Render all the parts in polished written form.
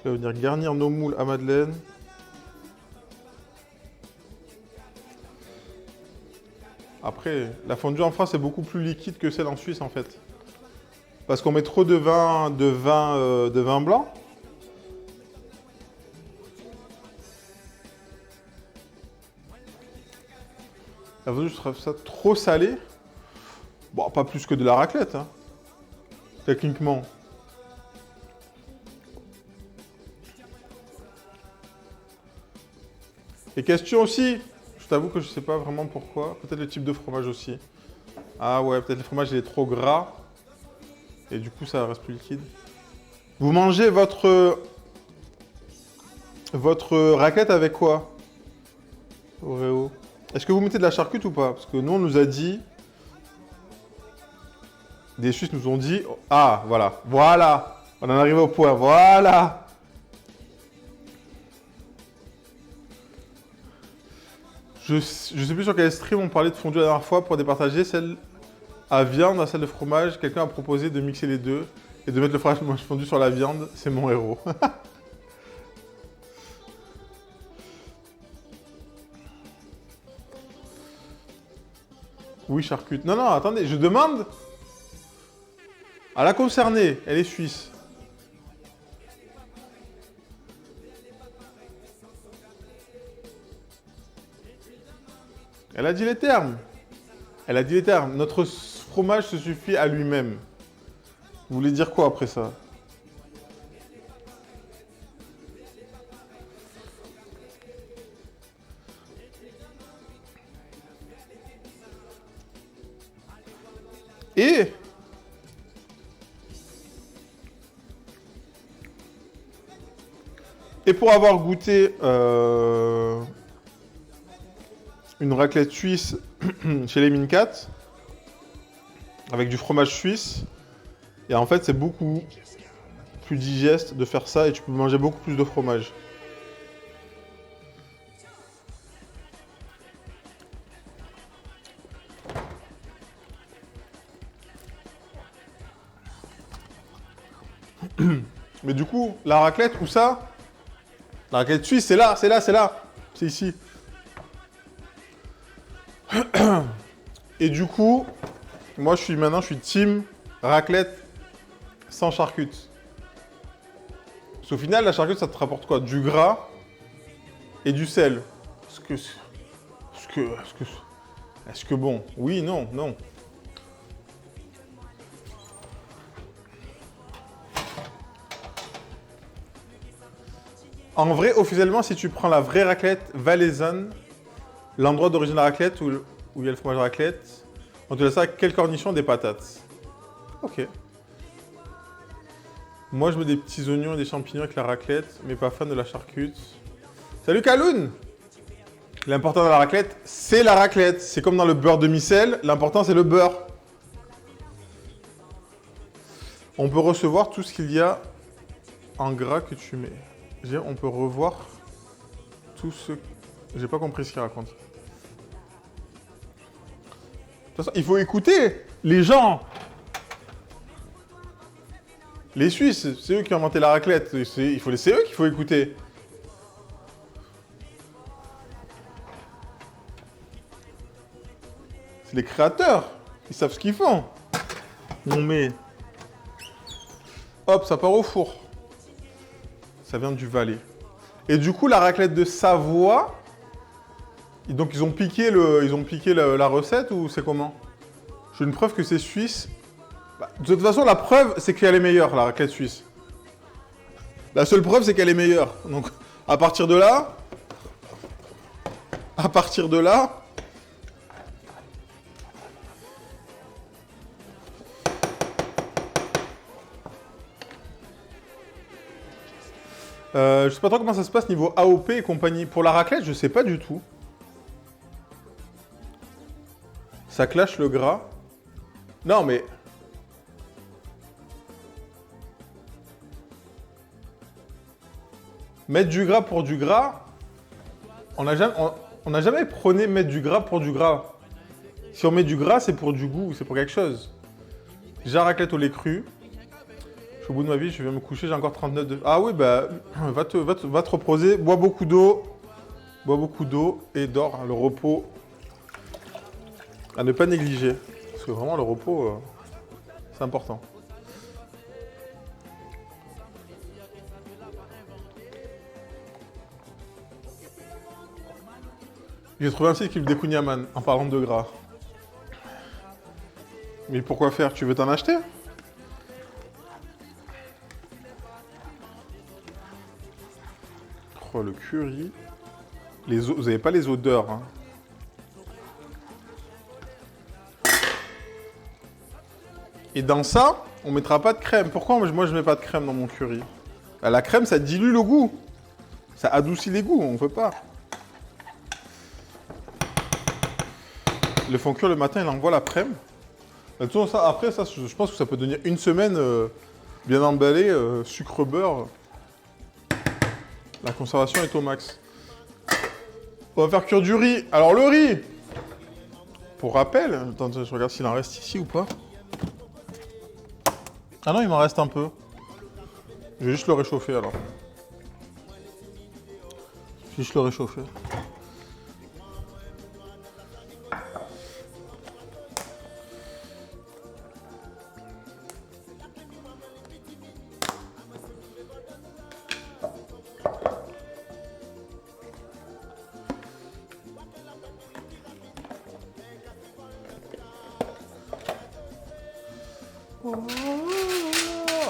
Là, venir garnir nos moules à madeleine. Après, la fondue en France est beaucoup plus liquide que celle en Suisse en fait. Parce qu'on met trop de vin blanc. La fondue, je trouve ça trop salé. Bon, pas plus que de la raclette, hein, techniquement. Et question aussi, je t'avoue que je sais pas vraiment pourquoi. Peut-être le type de fromage aussi. Ah ouais, peut-être le fromage il est trop gras. Et du coup, ça reste plus liquide. Vous mangez votre raclette avec quoi, Oreo? Est-ce que vous mettez de la charcute ou pas? Parce que nous, on nous a dit... Des Suisses nous ont dit... Ah, voilà. Voilà. On en arrive au point. Voilà. Je sais plus sur quel stream on parlait de fondue la dernière fois pour départager celle à viande à celle de fromage. Quelqu'un a proposé de mixer les deux et de mettre le fromage fondu sur la viande. C'est mon héros. Oui, charcute. Non, non, attendez, je demande à la concernée. Elle est suisse. Elle a dit les termes. Elle a dit les termes. Notre fromage se suffit à lui-même. Vous voulez dire quoi après ça? Et pour avoir goûté une raclette suisse chez les Mincat, avec du fromage suisse, et en fait c'est beaucoup plus digeste de faire ça et tu peux manger beaucoup plus de fromage. Mais du coup, la raclette, où ça? La raclette suisse, c'est là, c'est là, c'est là. C'est ici. Et du coup, moi maintenant je suis team raclette sans charcute. Parce qu'au final, la charcute, ça te rapporte quoi? Du gras et du sel. Est-ce que bon? Oui, non, non. En vrai, officiellement, si tu prends la vraie raclette valaisanne, l'endroit d'origine de la raclette où il y a le fromage de raclette, on te laisse ça avec quelques cornichons et des patates. Ok. Moi, je mets des petits oignons et des champignons avec la raclette, mais pas fan de la charcute. Salut Kaloun! L'important dans la raclette, c'est la raclette. C'est comme dans le beurre de micelle, l'important c'est le beurre. On peut recevoir tout ce qu'il y a en gras que tu mets. On peut revoir tout ce... J'ai pas compris ce qu'il raconte. De toute façon, il faut écouter les gens. Les Suisses, c'est eux qui ont inventé la raclette. C'est eux qu'il faut écouter. C'est les créateurs. Ils savent ce qu'ils font. On met... Hop, ça part au four. Ça vient du Valais. Et du coup, la raclette de Savoie... Donc, ils ont piqué la recette ou c'est comment? J'ai une preuve que c'est suisse. Bah, de toute façon, la preuve, c'est qu'elle est meilleure, la raclette suisse. La seule preuve, c'est qu'elle est meilleure. Donc, à partir de là... je sais pas trop comment ça se passe niveau AOP et compagnie. Pour la raclette, je sais pas du tout. Ça clash le gras. Non, mais... Mettre du gras pour du gras, on n'a jamais prôné mettre du gras pour du gras. Si on met du gras, c'est pour du goût, c'est pour quelque chose. Déjà, raclette au lait cru. Je Au bout de ma vie, je vais me coucher, j'ai encore 39 de... Ah oui, bah, va te reposer, bois beaucoup d'eau. Bois beaucoup d'eau et dors. Le repos, à ne pas négliger. Parce que vraiment, le repos, c'est important. J'ai trouvé un site qui me décougne Yaman, en parlant de gras. Mais pourquoi faire? Tu veux t'en acheter? Oh, le curry. Vous n'avez pas les odeurs, hein. Et dans ça, on mettra pas de crème. Pourquoi moi je mets pas de crème dans mon curry? La crème, ça dilue le goût. Ça adoucit les goûts, on ne veut pas. Le fond cuire le matin, il envoie l'après-midi. Après, ça, je pense que ça peut devenir une semaine bien emballé, sucre beurre. La conservation est au max. On va faire cuire du riz. Alors le riz, pour rappel, attends, je regarde s'il en reste ici ou pas. Ah non, il m'en reste un peu. Je vais juste le réchauffer alors. Je vais juste le réchauffer.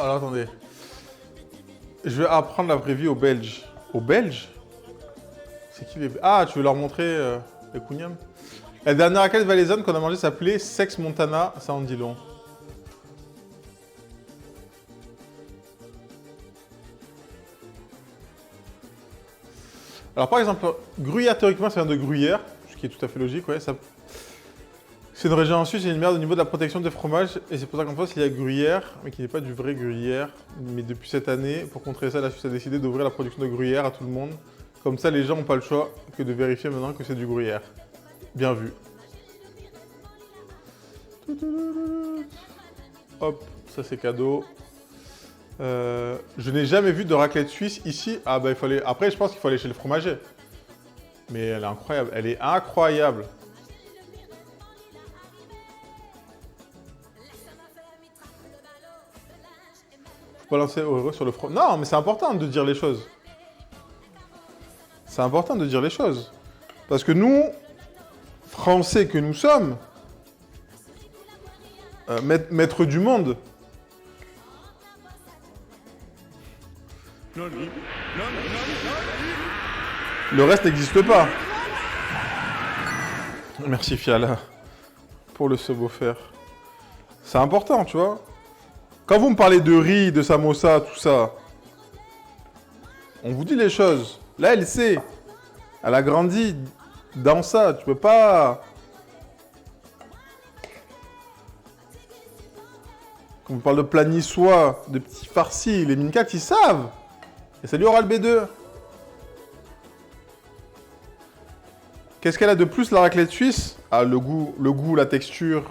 Alors attendez. Je vais apprendre la vraie vie aux Belges. Aux Belges? C'est qui les Belges? Ah, tu veux leur montrer les Kougnam? La dernière raclette valaisanne qu'on a mangée s'appelait Sex Montana, ça en dit long. Alors par exemple, gruyère, théoriquement, ça vient de gruyère, ce qui est tout à fait logique, ouais. C'est une région en Suisse, il y a une merde au niveau de la protection des fromages, et c'est pour ça qu'en France, il y a gruyère, mais qui n'est pas du vrai gruyère. Mais depuis cette année, pour contrer ça, la Suisse a décidé d'ouvrir la production de gruyère à tout le monde. Comme ça, les gens n'ont pas le choix que de vérifier maintenant que c'est du gruyère. Bien vu. Hop, ça c'est cadeau. Je n'ai jamais vu de raclette suisse ici. Ah bah il fallait. Après, je pense qu'il faut aller chez le fromager. Mais elle est incroyable. Elle est incroyable. Faut balancer heureux sur le fromage. Non, mais c'est important de dire les choses. C'est important de dire les choses. Parce que nous, Français que nous sommes, maîtres du monde. Le reste n'existe pas. Merci Fiala pour le sub offert. C'est important, tu vois. Quand vous me parlez de riz, de samosa, tout ça, on vous dit les choses. Là, elle sait. Elle a grandi dans ça. Tu peux pas... Quand on parle de plat niçois, de petits farcis, les Minkat, ils savent. Et salut Oral B2. Qu'est-ce qu'elle a de plus, la raclette suisse? Ah, le goût, la texture.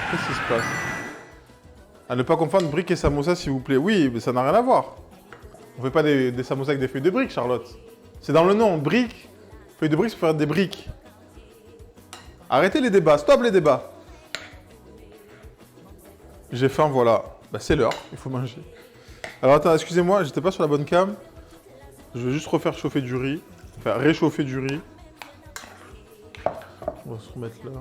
Qu'est-ce qui se passe? À ne pas confondre briques et samosa, s'il vous plaît. Oui, mais ça n'a rien à voir. On fait pas des samosas avec des feuilles de briques, Charlotte. C'est dans le nom. Briques, feuilles de briques, ça peut faire des briques. Arrêtez les débats. Stop les débats. J'ai faim, voilà. Bah, c'est l'heure. Il faut manger. Alors, attends, excusez-moi, j'étais pas sur la bonne cam. Je vais juste refaire chauffer du riz. Enfin, réchauffer du riz. On va se remettre là.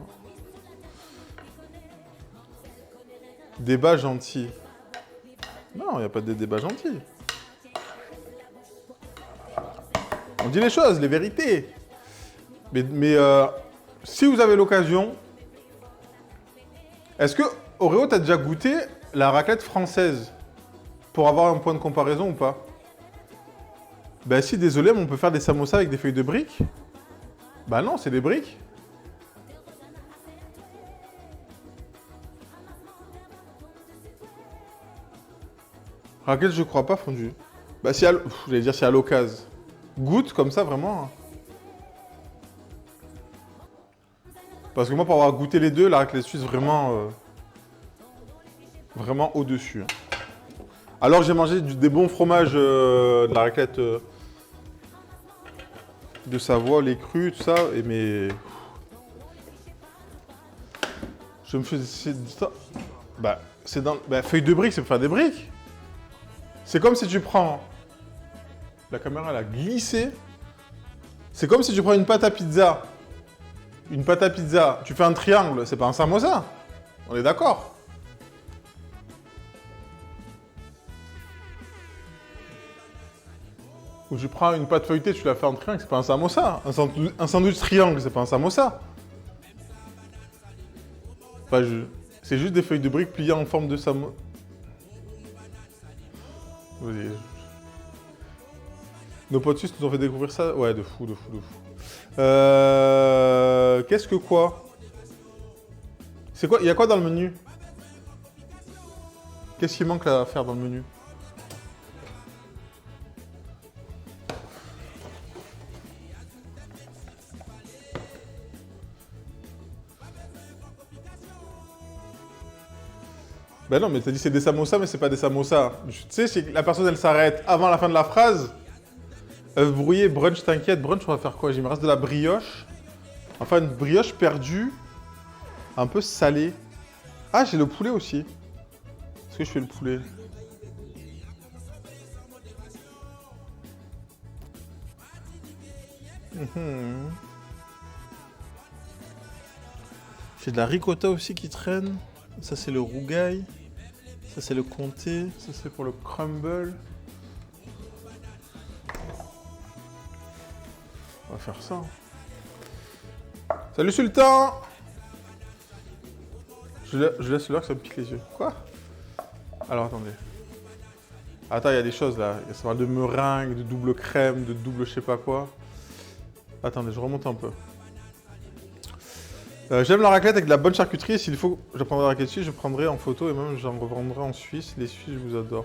Débat gentil. Non, il n'y a pas de débat gentil. On dit les choses, les vérités. Mais si vous avez l'occasion, est-ce que, Oreo, t'as déjà goûté la raclette française? Pour avoir un point de comparaison ou pas? Ben si, désolé, mais on peut faire des samosas avec des feuilles de briques. Bah non, c'est des briques. Raclette, je crois pas fondue. Bah si, j'allais dire si à l'occasion. Goûte comme ça, vraiment. Parce que moi, pour avoir goûté les deux, la raclette suisse, vraiment au-dessus. Alors, j'ai mangé des bons fromages de la raclette de Savoie, les crus, tout ça, mais... Je me faisais... Bah, c'est dans... Bah, feuille de briques, c'est pour faire des briques. C'est comme si tu prends... La caméra, elle a glissé. C'est comme si tu prends une pâte à pizza. Une pâte à pizza, tu fais un triangle, c'est pas un samosa. On est d'accord? Ou tu prends une pâte feuilletée, tu la fais en triangle, c'est pas un samosa. Un sandwich triangle, c'est pas un samosa. Enfin, c'est juste des feuilles de briques pliées en forme de samosa. Nos potes suisses nous ont fait découvrir ça. Ouais, de fou. Qu'est-ce que quoi? C'est quoi? Il y a quoi dans le menu? Qu'est-ce qui manque à faire dans le menu? Ben non, mais t'as dit c'est des samosas, mais c'est pas des samosas. Tu sais, c'est que la personne, elle s'arrête avant la fin de la phrase. Brouillé, brunch, t'inquiète. Brunch, on va faire quoi? Il me reste de la brioche. Enfin, une brioche perdue. Un peu salée. Ah, j'ai le poulet aussi. Est-ce que je fais le poulet? J'ai de la ricotta aussi qui traîne. Ça, c'est le rougail. Ça, c'est le comté. Ça, c'est pour le crumble. On va faire ça. Salut Sultan! Je laisse l'heure que ça me pique les yeux. Quoi? Alors, attendez. Attends, il y a des choses là. Il y a ça de meringue, de double crème, de double je sais pas quoi. Attendez, je remonte un peu. J'aime la raclette avec de la bonne charcuterie. S'il faut, je prendrai la raclette suisse, je prendrai en photo et même j'en revendrai en Suisse. Les Suisses, je vous adore.